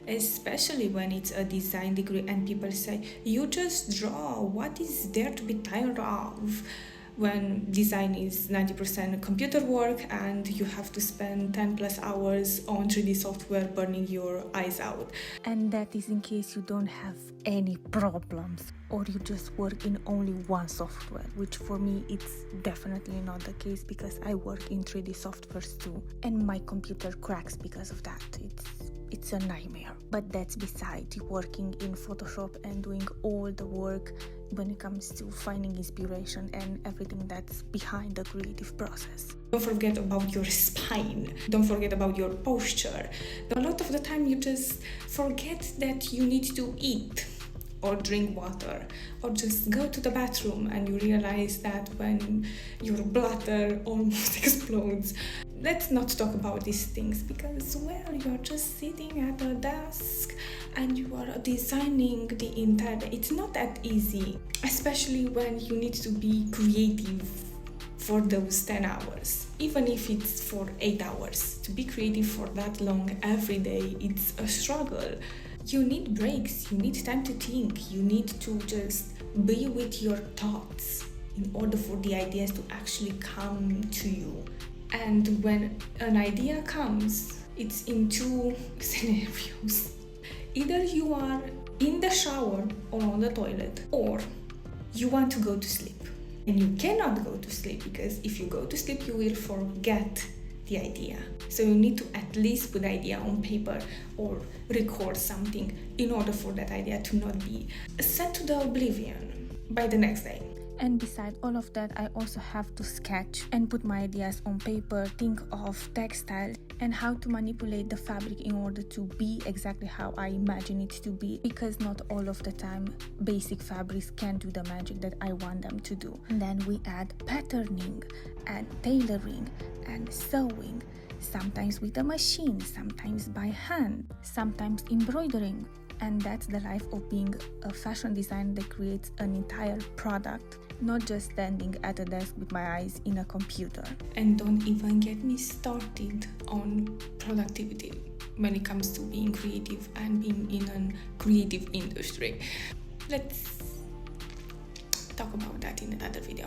especially when it's a design degree and people say, you just draw, what is there to be tired of? When design is 90% computer work and you have to spend 10 plus hours on 3D software burning your eyes out. And that is in case you don't have any problems or you just work in only one software, which for me it's definitely not the case because I work in 3D softwares too and my computer cracks because of that. It's a nightmare. But that's beside working in Photoshop and doing all the work when it comes to finding inspiration and everything that's behind the creative process. Don't forget about your spine. Don't forget about your posture. A lot of the time you just forget that you need to eat or drink water or just go to the bathroom and you realize that when your bladder almost explodes. Let's not talk about these things because, well, you're just sitting at a desk and you are designing the entire day. It's not that easy, especially when you need to be creative for those 10 hours. Even if it's for 8 hours, to be creative for that long every day, it's a struggle. You need breaks, you need time to think, you need to just be with your thoughts in order for the ideas to actually come to you. And when an idea comes, it's in two scenarios. Either you are in the shower or on the toilet, or you want to go to sleep. And you cannot go to sleep because if you go to sleep, you will forget the idea. So you need to at least put the idea on paper or record something in order for that idea to not be sent to the oblivion by the next day. And beside all of that, I also have to sketch and put my ideas on paper, think of textiles and how to manipulate the fabric in order to be exactly how I imagine it to be, because not all of the time basic fabrics can do the magic that I want them to do. And then we add patterning and tailoring and sewing, sometimes with a machine, sometimes by hand, sometimes embroidering. And that's the life of being a fashion designer that creates an entire product, not just standing at a desk with my eyes in a computer. And don't even get me started on productivity when it comes to being creative and being in a creative industry. Let's talk about that in another video.